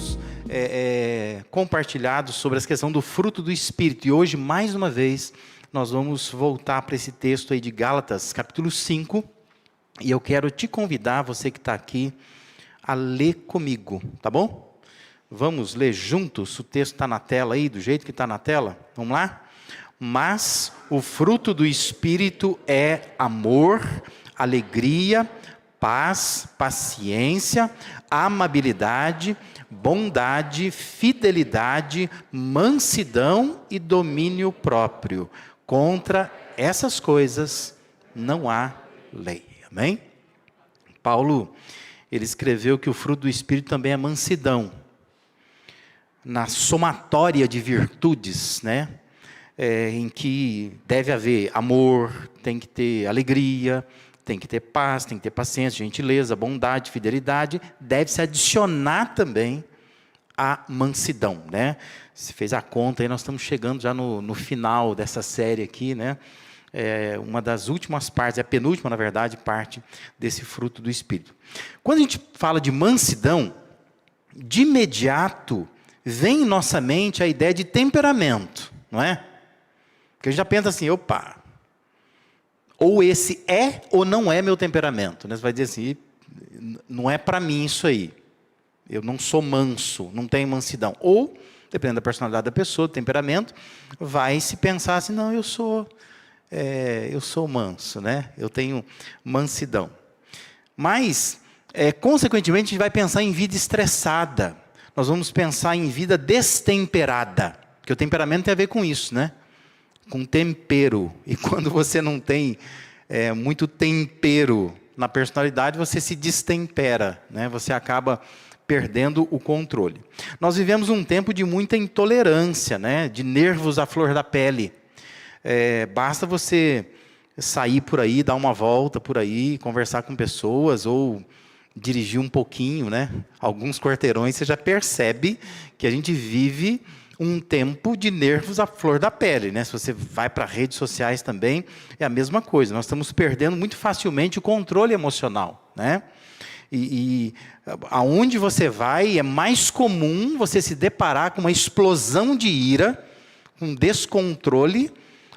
temos compartilhado sobre a questão do fruto do Espírito. E hoje, mais uma vez, nós vamos voltar para esse texto aí de Gálatas, capítulo 5. E eu quero te convidar, você que está aqui, a ler comigo, tá bom? Vamos ler juntos, o texto está na tela aí, do jeito que está na tela. Vamos lá? Mas o fruto do Espírito é amor, alegria, paz, paciência, amabilidade, bondade, fidelidade, mansidão e domínio próprio. Contra essas coisas não há lei. Amém? Paulo, ele escreveu que o fruto do Espírito também é mansidão. Na somatória de virtudes, né? Em que deve haver amor, tem que ter alegria, tem que ter paz, tem que ter paciência, gentileza, bondade, fidelidade, deve-se adicionar também a mansidão, né? Se fez a conta, aí nós estamos chegando já no final dessa série aqui, né? Uma das últimas partes, a penúltima, na verdade, parte desse fruto do Espírito. Quando a gente fala de mansidão, de imediato vem em nossa mente a ideia de temperamento, não é? Porque a gente já pensa assim, opa, ou esse é ou não é meu temperamento, né? Você vai dizer assim, não é para mim isso aí, eu não sou manso, não tenho mansidão. Ou, dependendo da personalidade da pessoa, do temperamento, vai se pensar assim, não, eu sou manso, né? Eu tenho mansidão. Mas, consequentemente, a gente vai pensar em vida estressada. Nós vamos pensar em vida destemperada. Porque o temperamento tem a ver com isso, né? Com tempero. E quando você não tem muito tempero na personalidade, você se destempera, né? Você acaba perdendo o controle. Nós vivemos um tempo de muita intolerância, né? De nervos à flor da pele. Basta você sair por aí, dar uma volta por aí, conversar com pessoas ou dirigir um pouquinho, né? Alguns quarteirões, você já percebe que a gente vive um tempo de nervos à flor da pele, né? Se você vai para redes sociais também, é a mesma coisa. Nós estamos perdendo muito facilmente o controle emocional, né? E aonde você vai, é mais comum você se deparar com uma explosão de ira, com descontrole,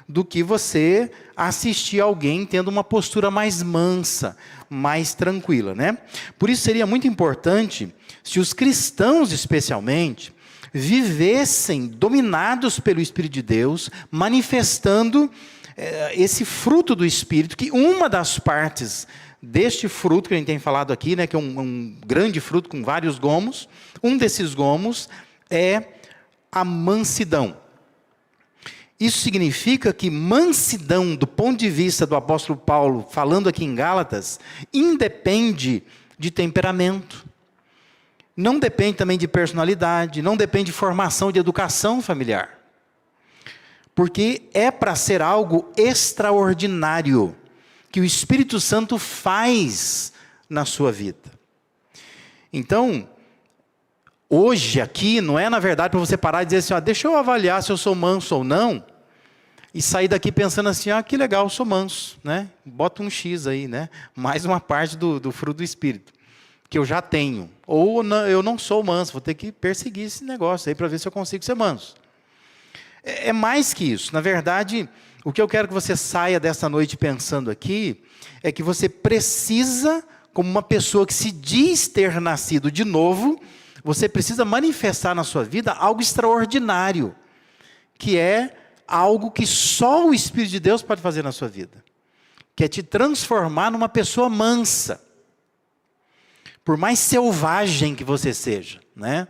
do que você assistir alguém tendo uma postura mais mansa, mais tranquila, né? Por isso seria muito importante, se os cristãos especialmente, vivessem dominados pelo Espírito de Deus, manifestando esse fruto do Espírito, que uma das partes deste fruto que a gente tem falado aqui, né, que é um grande fruto com vários gomos, um desses gomos é a mansidão. Isso significa que mansidão, do ponto de vista do apóstolo Paulo, falando aqui em Gálatas, independe de temperamento. Não depende também de personalidade, não depende de formação, de educação familiar. Porque é para ser algo extraordinário, que o Espírito Santo faz na sua vida. Então, hoje aqui, não é na verdade para você parar e dizer assim, deixa eu avaliar se eu sou manso ou não, e sair daqui pensando assim, que legal, eu sou manso, né? Bota um X aí, né? Mais uma parte do fruto do Espírito, que eu já tenho. Ou não, eu não sou manso, vou ter que perseguir esse negócio aí para ver se eu consigo ser manso. É mais que isso. Na verdade, o que eu quero que você saia dessa noite pensando aqui, é que você precisa, como uma pessoa que se diz ter nascido de novo, você precisa manifestar na sua vida algo extraordinário, que é algo que só o Espírito de Deus pode fazer na sua vida, que é te transformar numa pessoa mansa. Por mais selvagem que você seja, né?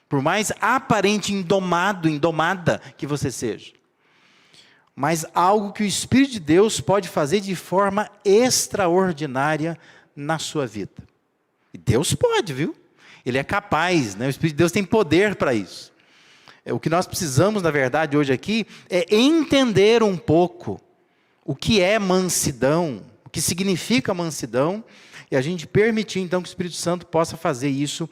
Por mais aparente indomada que você seja. Mas algo que o Espírito de Deus pode fazer de forma extraordinária na sua vida. E Deus pode, viu? Ele é capaz, né? O Espírito de Deus tem poder para isso. O que nós precisamos, na verdade, hoje aqui, é entender um pouco o que é mansidão, o que significa mansidão, e a gente permitir, então, que o Espírito Santo possa fazer isso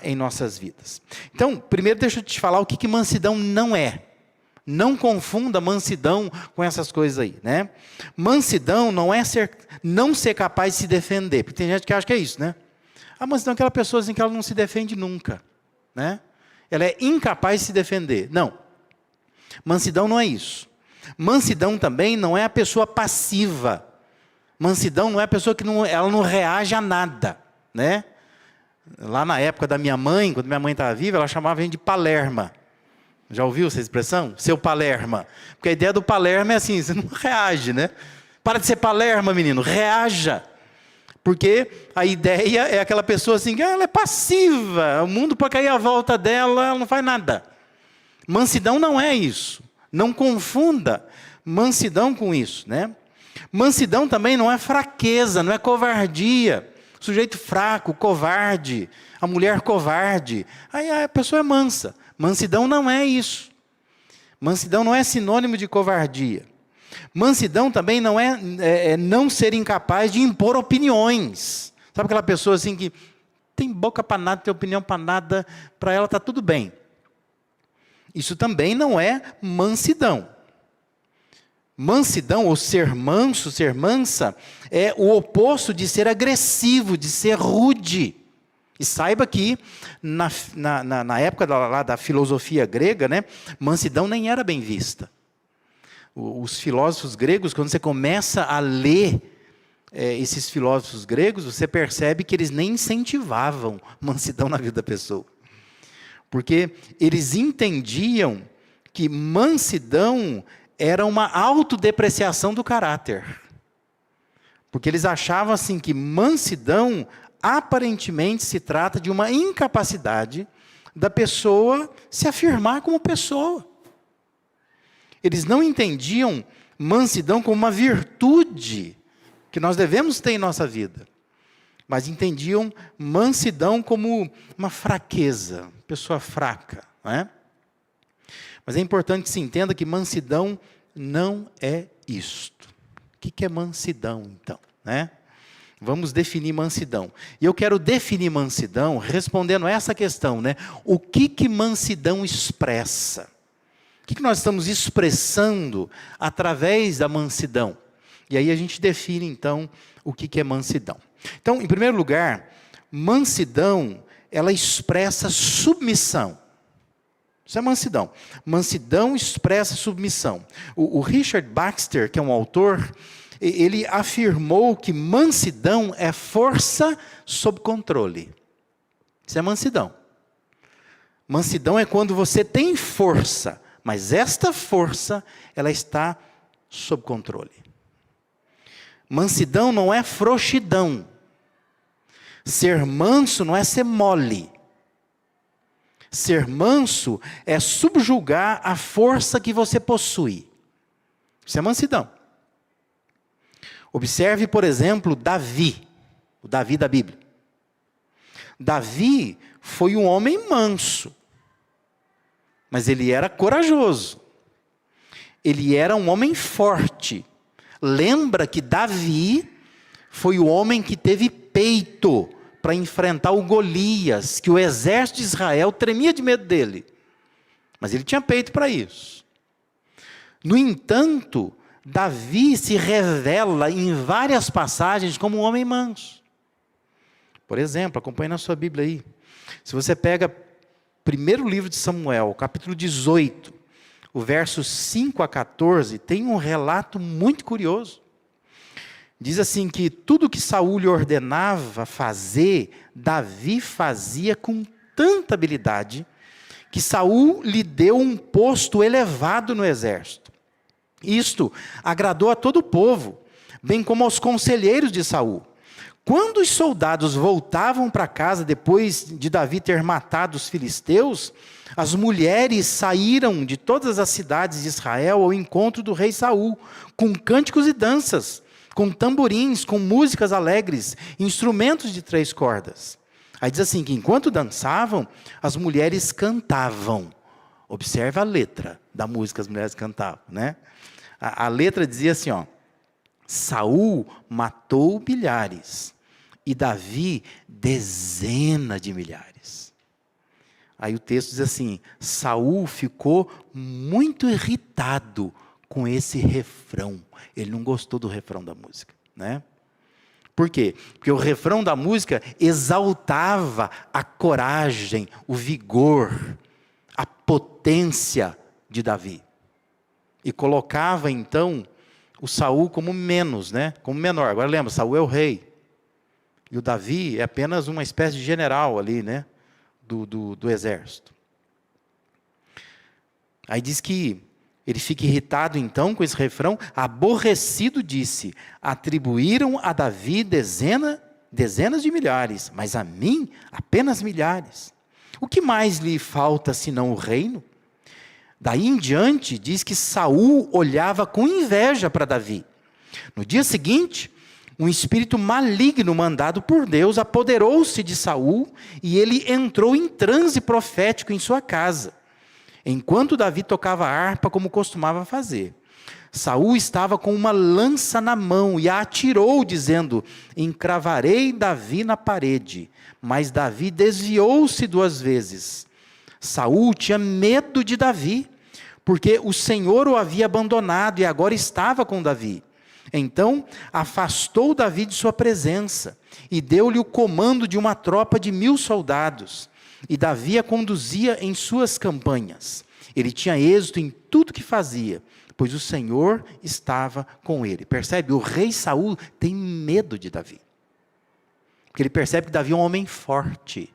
em nossas vidas. Então, primeiro deixa eu te falar o que mansidão não é. Não confunda mansidão com essas coisas aí, né? Mansidão não é não ser capaz de se defender, porque tem gente que acha que é isso, né? A mansidão é aquela pessoa assim que ela não se defende nunca. né? Ela é incapaz de se defender. Não. Mansidão não é isso. Mansidão também não é a pessoa passiva. Mansidão não é a pessoa que ela não reage a nada, né? Lá na época da minha mãe, quando minha mãe estava viva, ela chamava a gente de palerma. Já ouviu essa expressão? Seu palerma. Porque a ideia do palerma é assim, você não reage, né? Para de ser palerma, menino, reaja. Porque a ideia é aquela pessoa assim, que ela é passiva, o mundo pode cair à volta dela, ela não faz nada. Mansidão não é isso. Não confunda mansidão com isso, né? Mansidão também não é fraqueza, não é covardia. Sujeito fraco, covarde, a mulher covarde. Aí a pessoa é mansa. Mansidão não é isso. Mansidão não é sinônimo de covardia. Mansidão também não é não ser incapaz de impor opiniões. Sabe aquela pessoa assim que tem boca para nada, tem opinião para nada, para ela está tudo bem. Isso também não é mansidão. Mansidão, ou ser manso, ser mansa, é o oposto de ser agressivo, de ser rude. E saiba que, na época lá da filosofia grega, né, mansidão nem era bem vista. Os filósofos gregos, quando você começa a ler esses filósofos gregos, você percebe que eles nem incentivavam mansidão na vida da pessoa. Porque eles entendiam que mansidão era uma autodepreciação do caráter. Porque eles achavam assim que mansidão aparentemente se trata de uma incapacidade da pessoa se afirmar como pessoa. Eles não entendiam mansidão como uma virtude que nós devemos ter em nossa vida, mas entendiam mansidão como uma fraqueza, pessoa fraca, não é? Mas é importante que se entenda que mansidão não é isto. O que é mansidão, então, né? Vamos definir mansidão. E eu quero definir mansidão respondendo a essa questão, né? O que mansidão expressa? O que nós estamos expressando através da mansidão? E aí a gente define, então, o que é mansidão. Então, em primeiro lugar, mansidão, ela expressa submissão. Isso é mansidão. Mansidão expressa submissão. O Richard Baxter, que é um autor, ele afirmou que mansidão é força sob controle. Isso é mansidão. Mansidão é quando você tem força, mas esta força, ela está sob controle. Mansidão não é frouxidão. Ser manso não é ser mole. Ser manso é subjugar a força que você possui. Isso é mansidão. Observe, por exemplo, Davi, o Davi da Bíblia. Davi foi um homem manso, mas ele era corajoso. Ele era um homem forte. Lembra que Davi foi o homem que teve peito para enfrentar o Golias, que o exército de Israel tremia de medo dele. Mas ele tinha peito para isso. No entanto, Davi se revela em várias passagens como um homem manso. Por exemplo, acompanhe na sua Bíblia aí. Se você pega primeiro livro de Samuel, capítulo 18, o versos 5 a 14, tem um relato muito curioso. Diz assim que tudo que Saul lhe ordenava fazer, Davi fazia com tanta habilidade, que Saul lhe deu um posto elevado no exército. Isto agradou a todo o povo, bem como aos conselheiros de Saul. Quando os soldados voltavam para casa depois de Davi ter matado os filisteus, as mulheres saíram de todas as cidades de Israel ao encontro do rei Saul, com cânticos e danças, com tamborins, com músicas alegres, instrumentos de 3 cordas. Aí diz assim, que enquanto dançavam, as mulheres cantavam. Observe a letra da música que as mulheres cantavam, né? A letra dizia assim, ó: Saul matou milhares e Davi dezenas de milhares. Aí o texto diz assim: Saul ficou muito irritado com esse refrão. Ele não gostou do refrão da música, né? Por quê? Porque o refrão da música exaltava a coragem, o vigor, a potência de Davi. E colocava então o Saul como menos, né? Como menor. Agora lembra, Saul é o rei. E o Davi é apenas uma espécie de general ali, né? Do exército. Aí diz que ele fica irritado então com esse refrão. Aborrecido disse: atribuíram a Davi dezenas de milhares, mas a mim apenas milhares. O que mais lhe falta senão o reino? Daí em diante diz que Saul olhava com inveja para Davi. No dia seguinte, um espírito maligno mandado por Deus apoderou-se de Saul e ele entrou em transe profético em sua casa, enquanto Davi tocava harpa como costumava fazer. Saul estava com uma lança na mão e a atirou, dizendo: encravarei Davi na parede. Mas Davi desviou-se 2 vezes. Saul tinha medo de Davi, porque o Senhor o havia abandonado e agora estava com Davi. Então afastou Davi de sua presença e deu-lhe o comando de uma tropa de 1000 soldados. E Davi a conduzia em suas campanhas. Ele tinha êxito em tudo que fazia, pois o Senhor estava com ele. Percebe? O rei Saul tem medo de Davi. Porque ele percebe que Davi é um homem forte.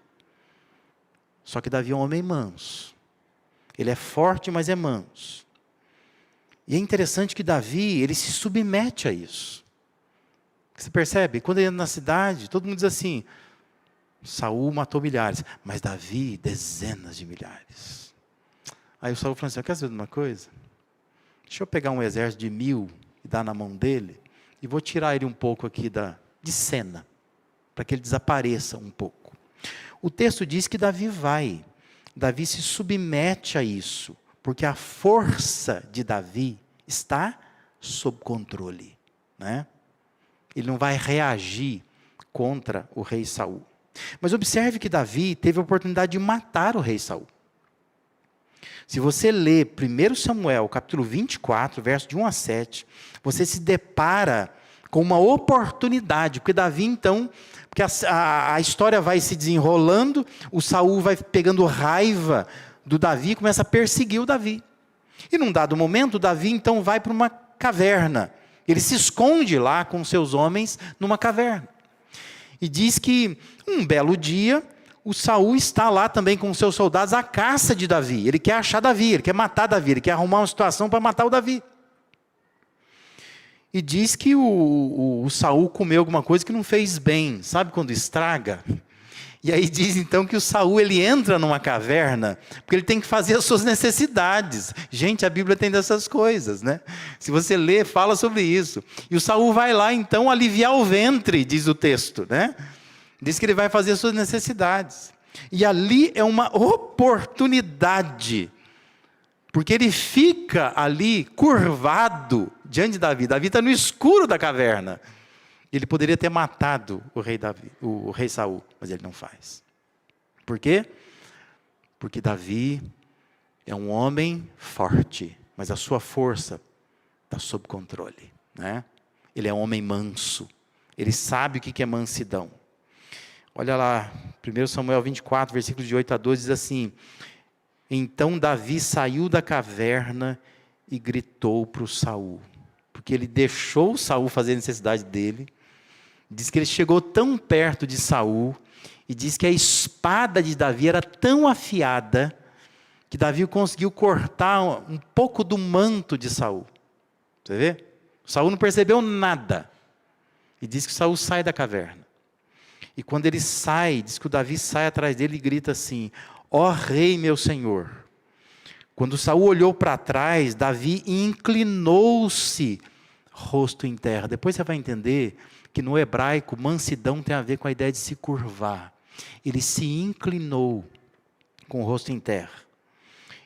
Só que Davi é um homem manso. Ele é forte, mas é manso. E é interessante que Davi, ele se submete a isso. Você percebe? Quando ele entra na cidade, todo mundo diz assim: Saul matou milhares, mas Davi, dezenas de milhares. Aí o Saul falou assim: quer saber de uma coisa? Deixa eu pegar um exército de 1000 e dar na mão dele, e vou tirar ele um pouco aqui de cena, para que ele desapareça um pouco. O texto diz que Davi se submete a isso, porque a força de Davi está sob controle, né? Ele não vai reagir contra o rei Saul. Mas observe que Davi teve a oportunidade de matar o rei Saul. Se você ler 1 Samuel, capítulo 24, verso de 1 a 7, você se depara com uma oportunidade, porque Davi então, porque a história vai se desenrolando, o Saul vai pegando raiva do Davi e começa a perseguir o Davi. E num dado momento, Davi então vai para uma caverna. Ele se esconde lá com seus homens numa caverna. E diz que um belo dia, o Saul está lá também com seus soldados à caça de Davi. Ele quer achar Davi, ele quer matar Davi, ele quer arrumar uma situação para matar o Davi. E diz que o Saul comeu alguma coisa que não fez bem. Sabe quando estraga? E aí diz então que o Saul ele entra numa caverna, porque ele tem que fazer as suas necessidades. Gente, a Bíblia tem dessas coisas, né? Se você ler, fala sobre isso. E o Saul vai lá então aliviar o ventre, diz o texto, né? Diz que ele vai fazer as suas necessidades. E ali é uma oportunidade, porque ele fica ali curvado diante de Davi. Davi está no escuro da caverna. Ele poderia ter matado o rei Saul, mas ele não faz. Por quê? Porque Davi é um homem forte, mas a sua força está sob controle, né? Ele é um homem manso. Ele sabe o que é mansidão. Olha lá, 1 Samuel 24, versículos de 8 a 12, diz assim: então Davi saiu da caverna e gritou para o Saul, porque ele deixou o Saul fazer a necessidade dele. Diz que ele chegou tão perto de Saul, e diz que a espada de Davi era tão afiada, que Davi conseguiu cortar um pouco do manto de Saul. Você vê? Saul não percebeu nada. E diz que Saul sai da caverna. E quando ele sai, diz que o Davi sai atrás dele e grita assim: ó rei meu senhor. Quando Saul olhou para trás, Davi inclinou-se, rosto em terra. Depois você vai entender que no hebraico, mansidão tem a ver com a ideia de se curvar. Ele se inclinou com o rosto em terra.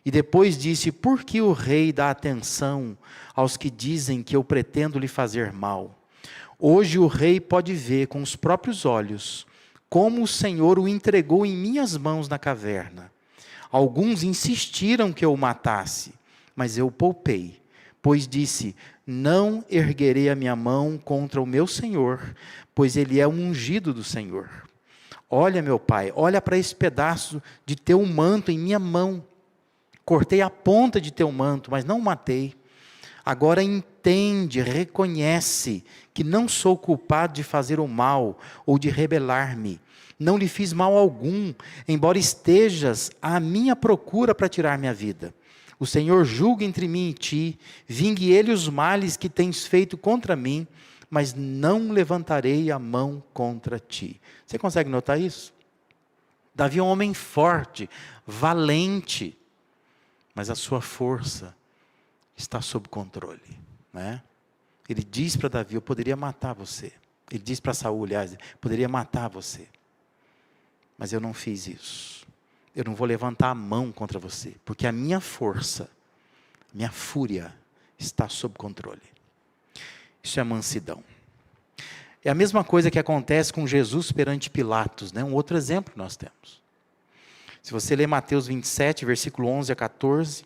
E depois disse: por que o rei dá atenção aos que dizem que eu pretendo lhe fazer mal? Hoje o rei pode ver com os próprios olhos como o Senhor o entregou em minhas mãos na caverna. Alguns insistiram que eu o matasse, mas eu o poupei, pois disse: não erguerei a minha mão contra o meu Senhor, pois ele é o ungido do Senhor. Olha, meu pai, olha para esse pedaço de teu manto em minha mão. Cortei a ponta de teu manto, mas não o matei. Agora entende, reconhece que não sou culpado de fazer o mal ou de rebelar-me. Não lhe fiz mal algum, embora estejas à minha procura para tirar minha vida. O Senhor julgue entre mim e ti, vingue ele os males que tens feito contra mim, mas não levantarei a mão contra ti. Você consegue notar isso? Davi é um homem forte, valente, mas a sua força está sob controle, né? Ele diz para Davi: eu poderia matar você. Ele diz para Saul, aliás, poderia matar você, mas eu não fiz isso. Eu não vou levantar a mão contra você, porque a minha força, minha fúria está sob controle. Isso é mansidão. É a mesma coisa que acontece com Jesus perante Pilatos, né? Um outro exemplo que nós temos. Se você ler Mateus 27, versículo 11 a 14,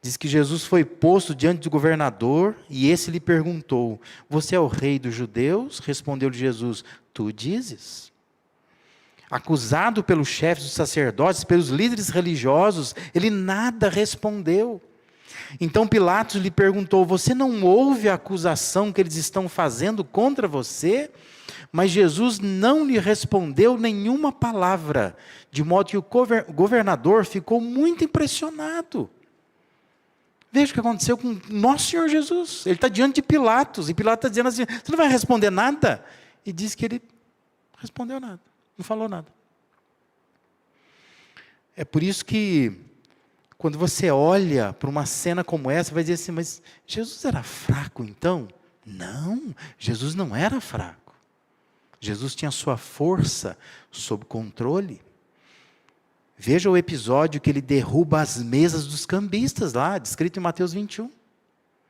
diz que Jesus foi posto diante do governador e esse lhe perguntou: você é o rei dos judeus? Respondeu-lhe Jesus: tu dizes. Acusado pelos chefes dos sacerdotes, pelos líderes religiosos, ele nada respondeu. Então Pilatos lhe perguntou: você não ouve a acusação que eles estão fazendo contra você? Mas Jesus não lhe respondeu nenhuma palavra, de modo que o governador ficou muito impressionado. Veja o que aconteceu com nosso Senhor Jesus. Ele está diante de Pilatos, e Pilatos está dizendo assim: você não vai responder nada? E diz que ele respondeu nada, não falou nada. É por isso que, quando você olha para uma cena como essa, vai dizer assim: mas Jesus era fraco então? Não, Jesus não era fraco. Jesus tinha sua força sob controle. Veja o episódio que ele derruba as mesas dos cambistas lá, descrito em Mateus 21.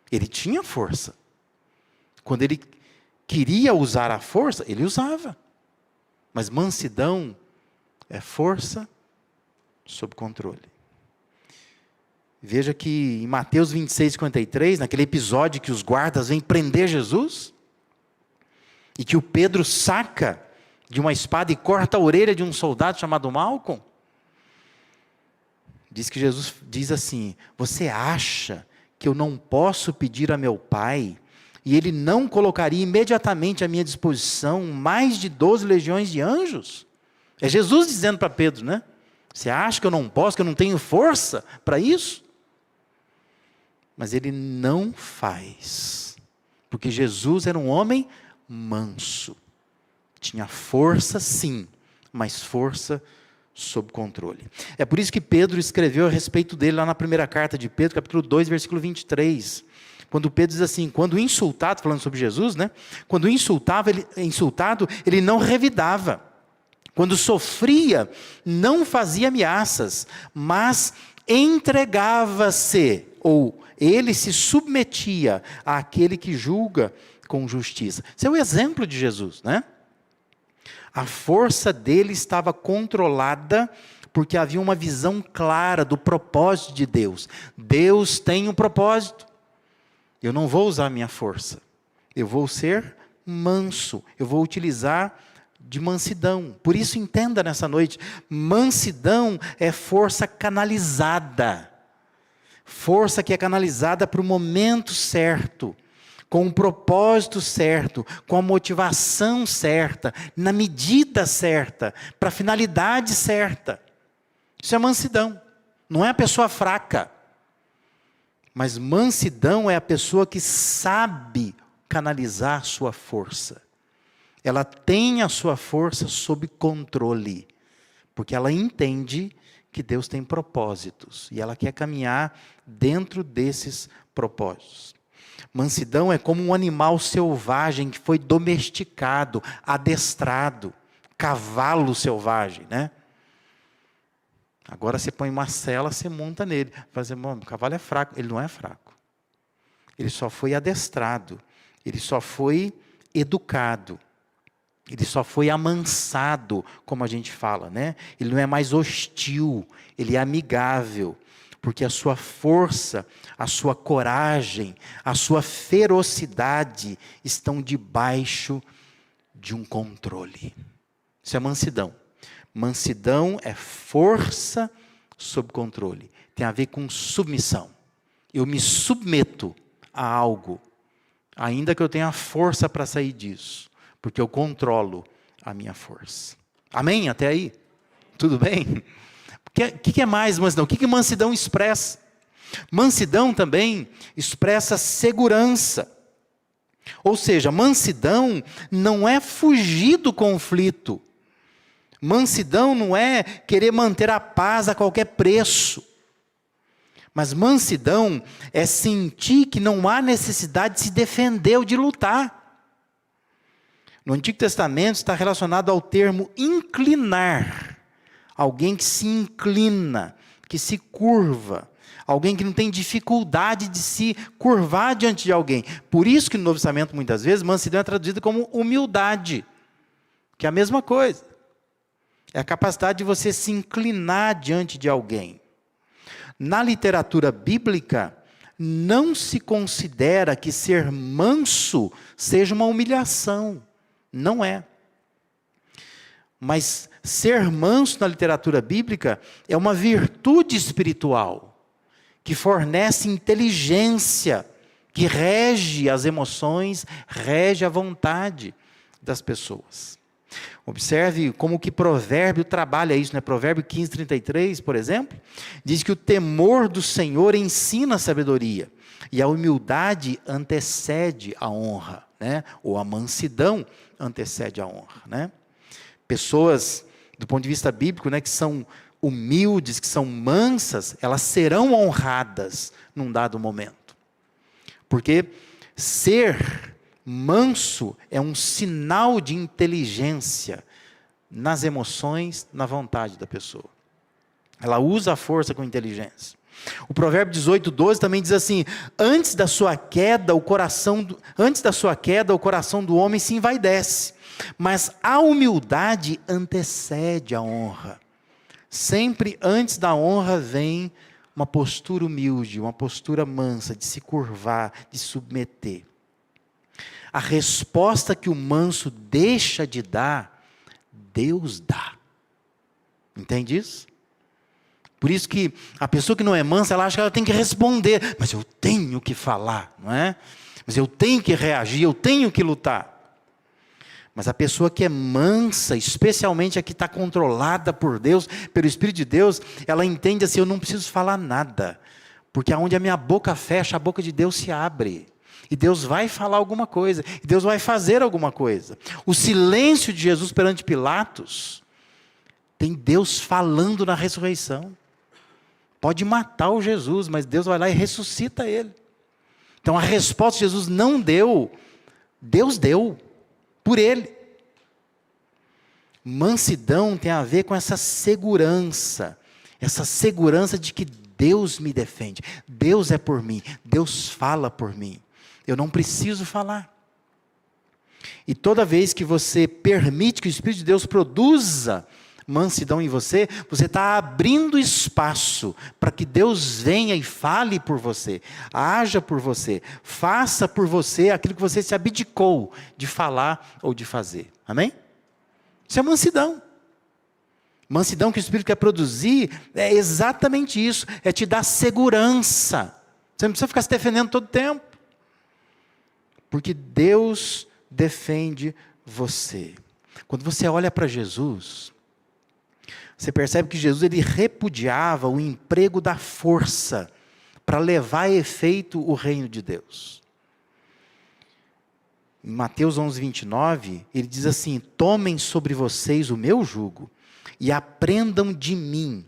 Ele tinha força. Quando ele queria usar a força, ele usava. Mas mansidão é força sob controle. Veja que em Mateus 26, 53, naquele episódio que os guardas vêm prender Jesus, e que o Pedro saca de uma espada e corta a orelha de um soldado chamado Malcom, diz que Jesus diz assim: você acha que eu não posso pedir a meu Pai, e Ele não colocaria imediatamente à minha disposição mais de 12 legiões de anjos? É Jesus dizendo para Pedro, né? Você acha que eu não posso, que eu não tenho força para isso? Mas Ele não faz, porque Jesus era um homem manso. Tinha força sim, mas força sob controle. É por isso que Pedro escreveu a respeito dele lá na primeira carta de Pedro, capítulo 2, versículo 23. Quando Pedro diz assim: quando insultado, falando sobre Jesus, né? Quando insultado, ele não revidava. Quando sofria, não fazia ameaças, mas entregava-se, ou ele se submetia àquele que julga com justiça. Esse é o exemplo de Jesus, né? A força dele estava controlada porque havia uma visão clara do propósito de Deus. Deus tem um propósito. Eu não vou usar a minha força. Eu vou ser manso. Eu vou utilizar de mansidão. Por isso, entenda nessa noite: mansidão é força canalizada. Força que é canalizada para o momento certo, com o propósito certo, com a motivação certa, na medida certa, para a finalidade certa. Isso é mansidão. Não é a pessoa fraca. Mas mansidão é a pessoa que sabe canalizar a sua força. Ela tem a sua força sob controle, porque ela entende que Deus tem propósitos, e ela quer caminhar dentro desses propósitos. Mansidão é como um animal selvagem que foi domesticado, adestrado, cavalo selvagem, né? Agora você põe uma sela, você monta nele. Vai dizer: o cavalo é fraco. Ele não é fraco. Ele só foi adestrado, ele só foi educado. Ele só foi amansado, como a gente fala, né? Ele não é mais hostil, ele é amigável. porque a sua força, a sua coragem, a sua ferocidade estão debaixo de um controle. Isso é mansidão. Mansidão é força sob controle. Tem a ver com submissão. Eu me submeto a algo, ainda que eu tenha força para sair disso, porque eu controlo a minha força. Amém? Até aí? Tudo bem? O que é mais mansidão? O que mansidão expressa? Mansidão também expressa segurança. Ou seja, mansidão não é fugir do conflito. Mansidão não é querer manter a paz a qualquer preço. Mas mansidão é sentir que não há necessidade de se defender ou de lutar. No Antigo Testamento está relacionado ao termo inclinar. Alguém que se inclina, que se curva. Alguém que não tem dificuldade de se curvar diante de alguém. Por isso que no Novo Testamento, muitas vezes, mansidão é traduzida como humildade. Que é a mesma coisa. É a capacidade de você se inclinar diante de alguém. Na literatura bíblica, não se considera que ser manso seja uma humilhação. Não é. Mas ser manso na literatura bíblica é uma virtude espiritual, que fornece inteligência, que rege as emoções, rege a vontade das pessoas. Observe como que Provérbio trabalha isso, né? Provérbio 15:33, por exemplo, diz que o temor do Senhor ensina a sabedoria, e a humildade antecede a honra, né? Ou a mansidão antecede a honra, né? Pessoas, do ponto de vista bíblico, né, que são humildes, que são mansas, elas serão honradas num dado momento. Porque ser manso é um sinal de inteligência nas emoções, na vontade da pessoa. Ela usa a força com inteligência. O provérbio 18:12 também diz assim: antes da sua queda o coração do homem se envaidece, mas a humildade antecede a honra. Sempre antes da honra vem uma postura humilde, uma postura mansa, de se curvar, de submeter. A resposta que o manso deixa de dar, Deus dá. Entende isso? Por isso que a pessoa que não é mansa, ela acha que ela tem que responder. Mas eu tenho que falar, não é? Mas eu tenho que reagir, eu tenho que lutar. Mas a pessoa que é mansa, especialmente a que está controlada por Deus, pelo Espírito de Deus, ela entende assim: eu não preciso falar nada. Porque aonde a minha boca fecha, a boca de Deus se abre. E Deus vai falar alguma coisa. E Deus vai fazer alguma coisa. O silêncio de Jesus perante Pilatos, tem Deus falando na ressurreição. Pode matar o Jesus, mas Deus vai lá e ressuscita ele. Então a resposta que Jesus não deu, Deus deu, por ele. Mansidão tem a ver com essa segurança de que Deus me defende, Deus é por mim, Deus fala por mim. Eu não preciso falar. E toda vez que você permite que o Espírito de Deus produza mansidão em você, você está abrindo espaço para que Deus venha e fale por você, haja por você, faça por você aquilo que você se abdicou de falar ou de fazer. Amém? Isso é mansidão. Mansidão que o Espírito quer produzir é exatamente isso, é te dar segurança. Você não precisa ficar se defendendo todo o tempo. Porque Deus defende você. Quando você olha para Jesus, você percebe que Jesus ele repudiava o emprego da força para levar a efeito o reino de Deus. Em Mateus 11:29, ele diz assim: tomem sobre vocês o meu jugo e aprendam de mim,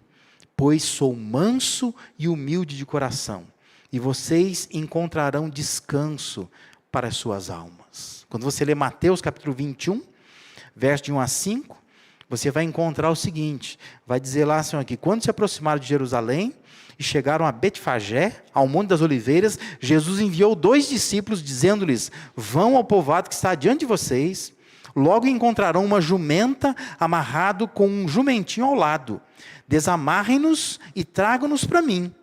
pois sou manso e humilde de coração, e vocês encontrarão descanso para as suas almas. Quando você lê Mateus capítulo 21, verso de 1 a 5, você vai encontrar o seguinte, vai dizer lá assim aqui: quando se aproximaram de Jerusalém e chegaram a Betfagé, ao Monte das Oliveiras, Jesus enviou 2 discípulos, dizendo-lhes: vão ao povoado que está diante de vocês, logo encontrarão uma jumenta amarrado com um jumentinho ao lado, desamarrem-nos e tragam-nos para mim.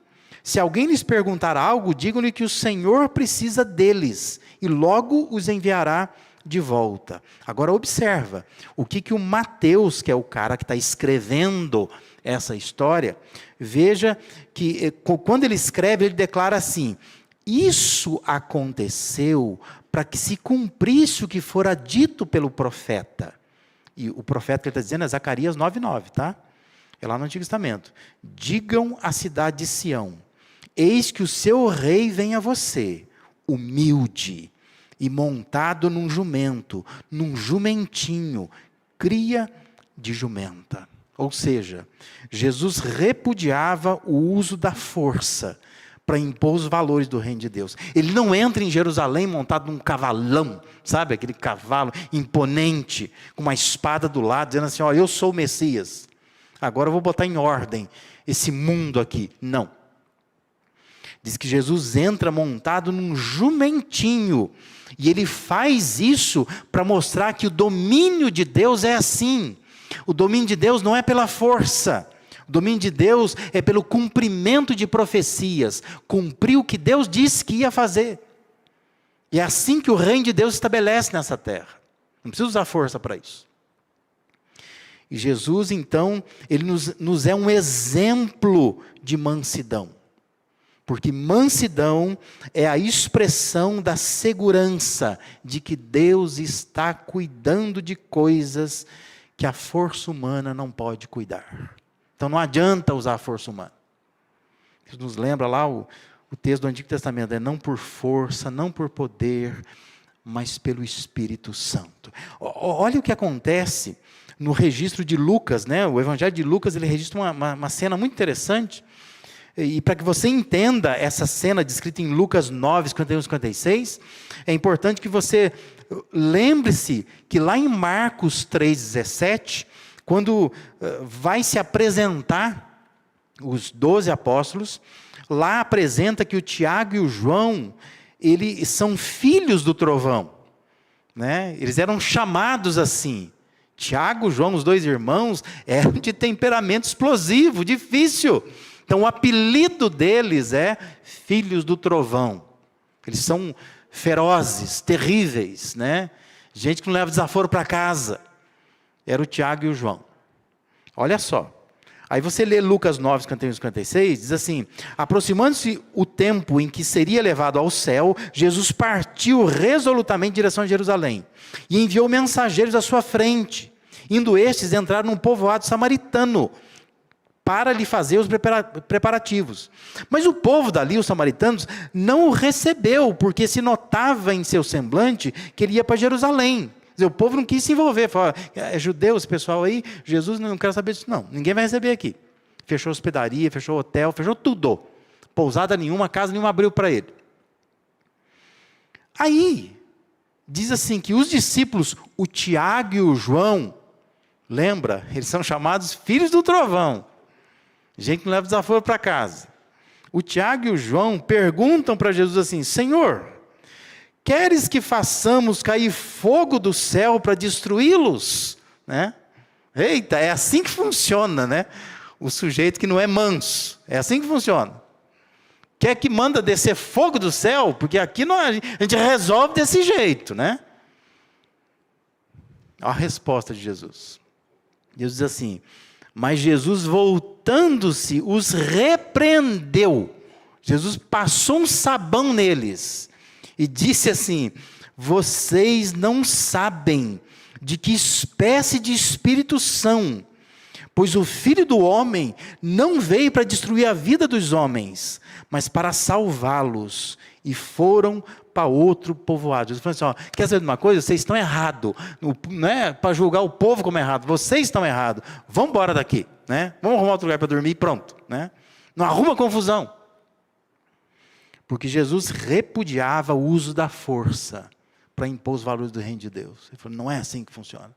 Se alguém lhes perguntar algo, digam-lhe que o Senhor precisa deles, e logo os enviará de volta. Agora observa, o que o Mateus, que é o cara que está escrevendo essa história, veja que quando ele escreve, ele declara assim: isso aconteceu para que se cumprisse o que fora dito pelo profeta. E o profeta que ele está dizendo é Zacarias 9:9, tá? É lá no Antigo Testamento. Digam à cidade de Sião: eis que o seu rei vem a você, humilde e montado num jumento, num jumentinho, cria de jumenta. Ou seja, Jesus repudiava o uso da força para impor os valores do reino de Deus. Ele não entra em Jerusalém montado num cavalão, sabe? Aquele cavalo imponente, com uma espada do lado, dizendo assim: ó, eu sou o Messias. Agora eu vou botar em ordem esse mundo aqui. Não. Diz que Jesus entra montado num jumentinho. E ele faz isso para mostrar que o domínio de Deus é assim. O domínio de Deus não é pela força. O domínio de Deus é pelo cumprimento de profecias. Cumprir o que Deus disse que ia fazer. E é assim que o reino de Deus se estabelece nessa terra. Não precisa usar força para isso. E Jesus, então, ele nos é um exemplo de mansidão. Porque mansidão é a expressão da segurança de que Deus está cuidando de coisas que a força humana não pode cuidar. Então não adianta usar a força humana. Isso nos lembra lá o texto do Antigo Testamento, é não por força, não por poder, mas pelo Espírito Santo. Olha o que acontece no registro de Lucas, né? O Evangelho de Lucas, ele registra uma cena muito interessante. E para que você entenda essa cena descrita em Lucas 9, 51 e 56, é importante que você lembre-se que lá em Marcos 3,17, quando vai se apresentar os 12 apóstolos, lá apresenta que o Tiago e o João, eles são filhos do trovão, né? Eles eram chamados assim. Tiago, João, os dois irmãos, eram de temperamento explosivo, difícil. Então o apelido deles é filhos do trovão. Eles são ferozes, terríveis, né? Gente que não leva desaforo para casa. Era o Tiago e o João. Olha só. Aí você lê Lucas 9, 51 e 56, diz assim: aproximando-se o tempo em que seria levado ao céu, Jesus partiu resolutamente em direção a Jerusalém e enviou mensageiros à sua frente. Indo estes entrar num povoado samaritano, para lhe fazer os preparativos. Mas o povo dali, os samaritanos, não o recebeu, porque se notava em seu semblante que ele ia para Jerusalém. Quer dizer, o povo não quis se envolver, falou: é judeu esse pessoal aí, Jesus não quer saber disso não, ninguém vai receber aqui. Fechou hospedaria, fechou hotel, fechou tudo. Pousada nenhuma, casa nenhuma abriu para ele. Aí, diz assim que os discípulos, o Tiago e o João, lembra, eles são chamados filhos do trovão. Gente que não leva desaforo para casa. O Tiago e o João perguntam para Jesus assim: Senhor, queres que façamos cair fogo do céu para destruí-los? Né? Eita, é assim que funciona, né? O sujeito que não é manso. É assim que funciona. Quer que manda descer fogo do céu? Porque aqui não, a gente resolve desse jeito, né? Olha a resposta de Jesus. Jesus diz assim: mas Jesus, voltando-se, os repreendeu. Jesus passou um sabão neles e disse assim: vocês não sabem de que espécie de espírito são, pois o Filho do Homem não veio para destruir a vida dos homens, mas para salvá-los. E foram para outro povoado. Jesus falou assim: ó, quer saber de uma coisa? Vocês estão errados. Não é para julgar o povo como errado. Vocês estão errados. Vamos embora daqui. Né? Vamos arrumar outro lugar para dormir e pronto. Né? Não arruma confusão. Porque Jesus repudiava o uso da força para impor os valores do reino de Deus. Ele falou: não é assim que funciona.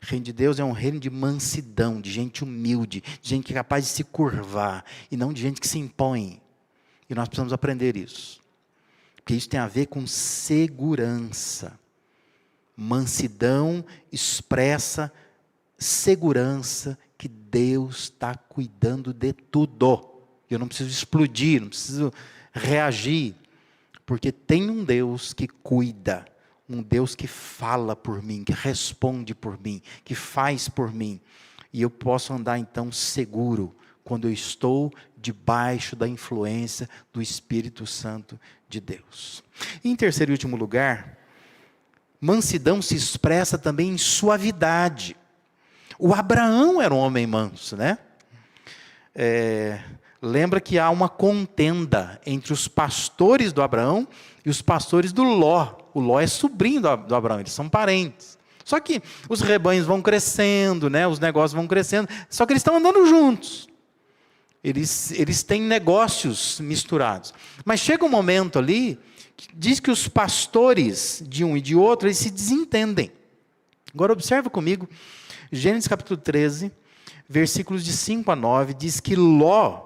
O reino de Deus é um reino de mansidão, de gente humilde, de gente que é capaz de se curvar, e não de gente que se impõe. E nós precisamos aprender isso. Porque isso tem a ver com segurança. Mansidão expressa segurança que Deus está cuidando de tudo. Eu não preciso explodir, não preciso reagir, porque tem um Deus que cuida, um Deus que fala por mim, que responde por mim, que faz por mim. E eu posso andar então seguro quando eu estou debaixo da influência do Espírito Santo de Deus. E em terceiro e último lugar, mansidão se expressa também em suavidade. O Abraão era um homem manso, né? Lembra que há uma contenda entre os pastores do Abraão e os pastores do Ló. O Ló é sobrinho do Abraão, eles são parentes. Só que os rebanhos vão crescendo, né? Os negócios vão crescendo, só que eles estão andando juntos. Eles têm negócios misturados. Mas chega um momento ali, que diz que os pastores de um e de outro, eles se desentendem. Agora observa comigo, Gênesis capítulo 13, versículos de 5 a 9, diz que Ló,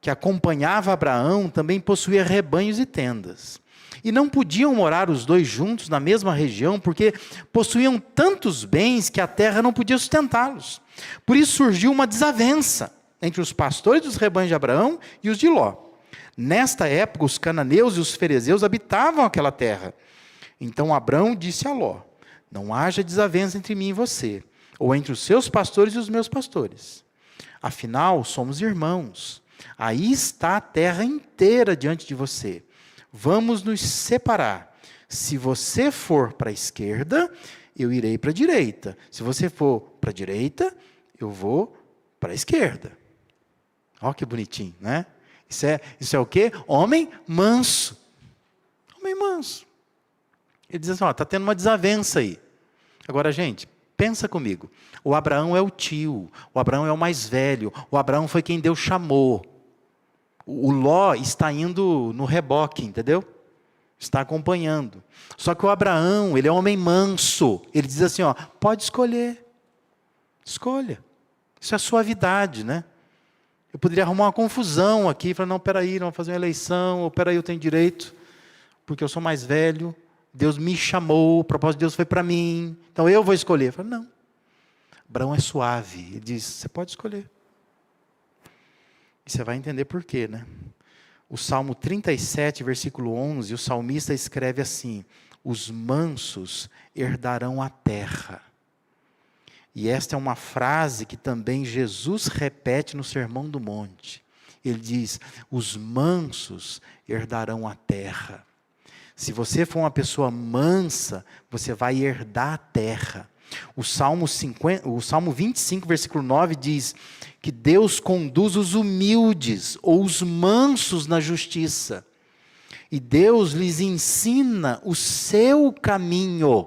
que acompanhava Abraão, também possuía rebanhos e tendas. E não podiam morar os dois juntos na mesma região, porque possuíam tantos bens que a terra não podia sustentá-los. Por isso surgiu uma desavença entre os pastores dos rebanhos de Abraão e os de Ló. Nesta época, os cananeus e os ferezeus habitavam aquela terra. Então Abraão disse a Ló: não haja desavença entre mim e você, ou entre os seus pastores e os meus pastores. Afinal, somos irmãos. Aí está a terra inteira diante de você. Vamos nos separar. Se você for para a esquerda, eu irei para a direita. Se você for para a direita, eu vou para a esquerda. Olha que bonitinho, né? Isso é o quê? Homem manso. Homem manso. Ele diz assim, está tendo uma desavença aí. Agora, gente, pensa comigo. O Abraão é o tio. O Abraão é o mais velho. O Abraão foi quem Deus chamou. O Ló está indo no reboque, entendeu? Está acompanhando. Só que o Abraão, ele é um homem manso. Ele diz assim, pode escolher. Escolha. Isso é suavidade, né? Eu poderia arrumar uma confusão aqui, falar, não, peraí, vamos fazer uma eleição, ou peraí, eu tenho direito, porque eu sou mais velho, Deus me chamou, o propósito de Deus foi para mim, então eu vou escolher. Eu falo, não. Abraão é suave, ele diz, você pode escolher. E você vai entender por quê, né? O Salmo 37, versículo 11, o salmista escreve assim, os mansos herdarão a terra. E esta é uma frase que também Jesus repete no Sermão do Monte. Ele diz, os mansos herdarão a terra. Se você for uma pessoa mansa, você vai herdar a terra. O Salmo 25, versículo 9 diz que Deus conduz os humildes ou os mansos na justiça. E Deus lhes ensina o seu caminho.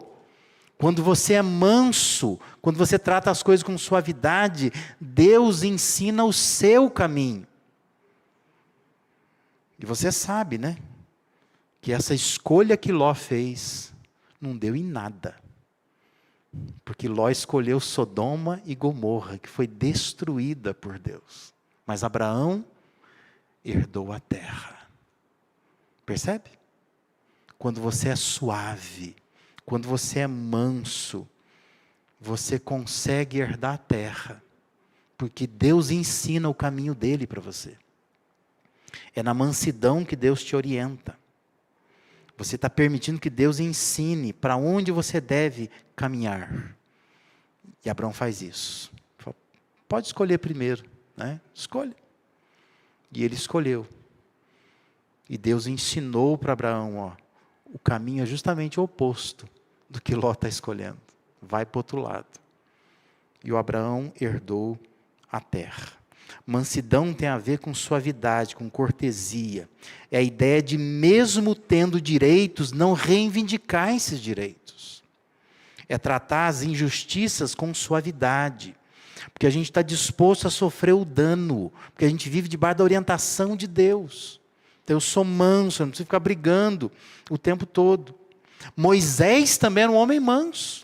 Quando você é manso, quando você trata as coisas com suavidade, Deus ensina o seu caminho. E você sabe, né? Que essa escolha que Ló fez, não deu em nada. Porque Ló escolheu Sodoma e Gomorra, que foi destruída por Deus. Mas Abraão herdou a terra. Percebe? Quando você é suave, quando você é manso, você consegue herdar a terra, porque Deus ensina o caminho dele para você. É na mansidão que Deus te orienta. Você está permitindo que Deus ensine para onde você deve caminhar. E Abraão faz isso. Pode escolher primeiro, né? Escolha. E ele escolheu. E Deus ensinou para Abraão, o caminho é justamente o oposto do que Ló está escolhendo. Vai para o outro lado. E o Abraão herdou a terra. Mansidão tem a ver com suavidade, com cortesia. É a ideia de, mesmo tendo direitos, não reivindicar esses direitos. É tratar as injustiças com suavidade. Porque a gente está disposto a sofrer o dano. Porque a gente vive debaixo da orientação de Deus. Então eu sou manso, eu não preciso ficar brigando o tempo todo. Moisés também era um homem manso.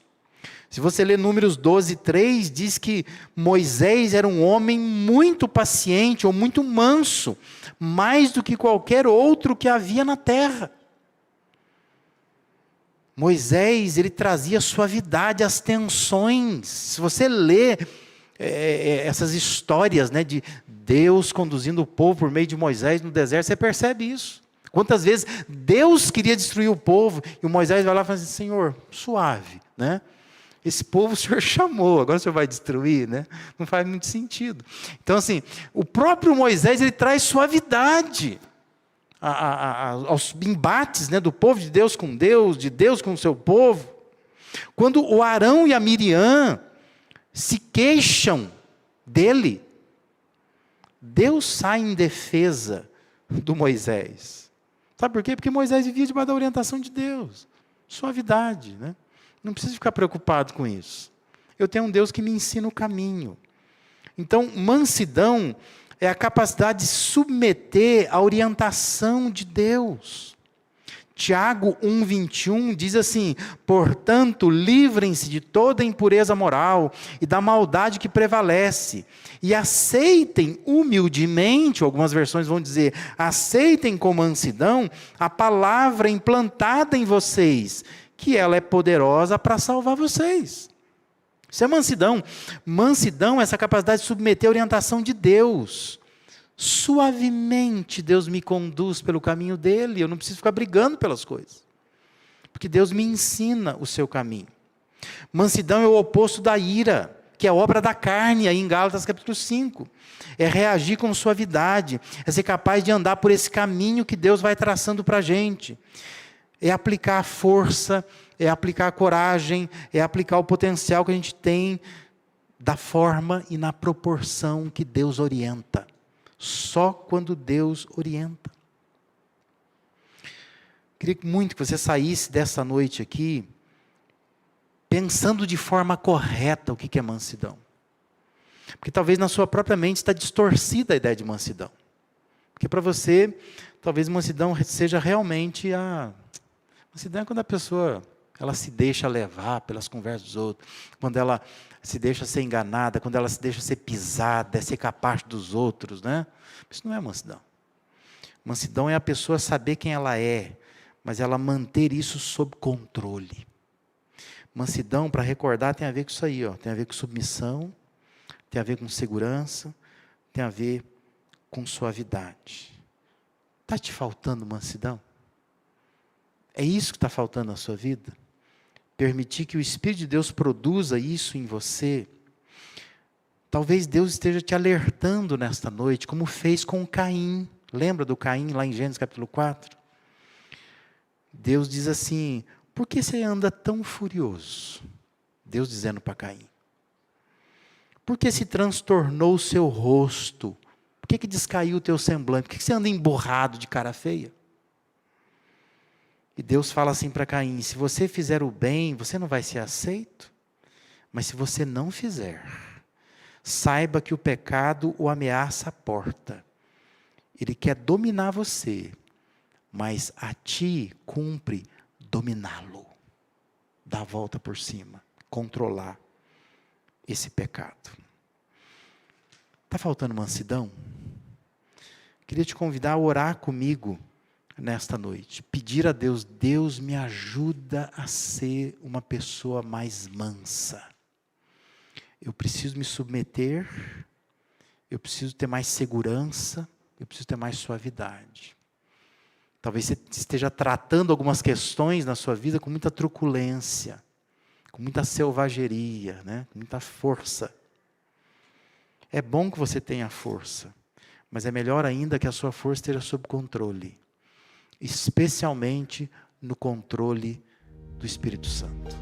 Se você ler Números 12, 3, diz que Moisés era um homem muito paciente, ou muito manso, mais do que qualquer outro que havia na terra. Moisés, ele trazia suavidade às tensões. Se você lê essas histórias, né, de Deus conduzindo o povo por meio de Moisés no deserto, você percebe isso. Quantas vezes Deus queria destruir o povo, e o Moisés vai lá e fala assim, Senhor, suave, né? Esse povo o Senhor chamou, agora o Senhor vai destruir, né? Não faz muito sentido. Então assim, o próprio Moisés, ele traz suavidade aos embates, né, do povo de Deus de Deus com o seu povo. Quando o Arão e a Miriam se queixam dele, Deus sai em defesa do Moisés. Sabe por quê? Porque Moisés vivia debaixo da orientação de Deus. Suavidade, né? Não precisa ficar preocupado com isso. Eu tenho um Deus que me ensina o caminho. Então, mansidão é a capacidade de submeter a orientação de Deus. Tiago 1,21 diz assim, portanto, livrem-se de toda impureza moral e da maldade que prevalece, e aceitem humildemente, algumas versões vão dizer, aceitem com mansidão a palavra implantada em vocês, que ela é poderosa para salvar vocês. Isso é mansidão. Mansidão é essa capacidade de submeter a orientação de Deus. Suavemente Deus me conduz pelo caminho dele, eu não preciso ficar brigando pelas coisas, porque Deus me ensina o seu caminho. Mansidão é o oposto da ira, que é obra da carne, aí em Gálatas capítulo 5, é reagir com suavidade, é ser capaz de andar por esse caminho que Deus vai traçando para a gente, é aplicar a força, é aplicar a coragem, é aplicar o potencial que a gente tem, da forma e na proporção que Deus orienta. Só quando Deus orienta. Queria muito que você saísse dessa noite aqui pensando de forma correta o que é mansidão. Porque talvez na sua própria mente está distorcida a ideia de mansidão. Porque para você, talvez mansidão seja realmente mansidão é quando a pessoa ela se deixa levar pelas conversas dos outros, quando ela se deixa ser enganada, quando ela se deixa ser pisada, ser capaz dos outros, né? Isso não é mansidão. Mansidão é a pessoa saber quem ela é, mas ela manter isso sob controle. Mansidão, para recordar, tem a ver com isso aí, ó. Tem a ver com submissão, tem a ver com segurança, tem a ver com suavidade. Está te faltando mansidão? É isso que está faltando na sua vida? Permitir que o Espírito de Deus produza isso em você. Talvez Deus esteja te alertando nesta noite, como fez com Caim. Lembra do Caim lá em Gênesis capítulo 4? Deus diz assim, por que você anda tão furioso? Deus dizendo para Caim. Por que se transtornou o seu rosto? Por que descaiu o teu semblante? Por que você anda emburrado de cara feia? E Deus fala assim para Caim, se você fizer o bem, você não vai ser aceito. Mas se você não fizer, saiba que o pecado o ameaça à porta. Ele quer dominar você, mas a ti cumpre dominá-lo. Dar a volta por cima, controlar esse pecado. Está faltando mansidão? Queria te convidar a orar comigo nesta noite, pedir a Deus, Deus me ajuda a ser uma pessoa mais mansa. Eu preciso me submeter, eu preciso ter mais segurança, eu preciso ter mais suavidade. Talvez você esteja tratando algumas questões na sua vida com muita truculência, com muita selvageria, né? Com muita força. É bom que você tenha força, mas é melhor ainda que a sua força esteja sob controle. Especialmente no controle do Espírito Santo.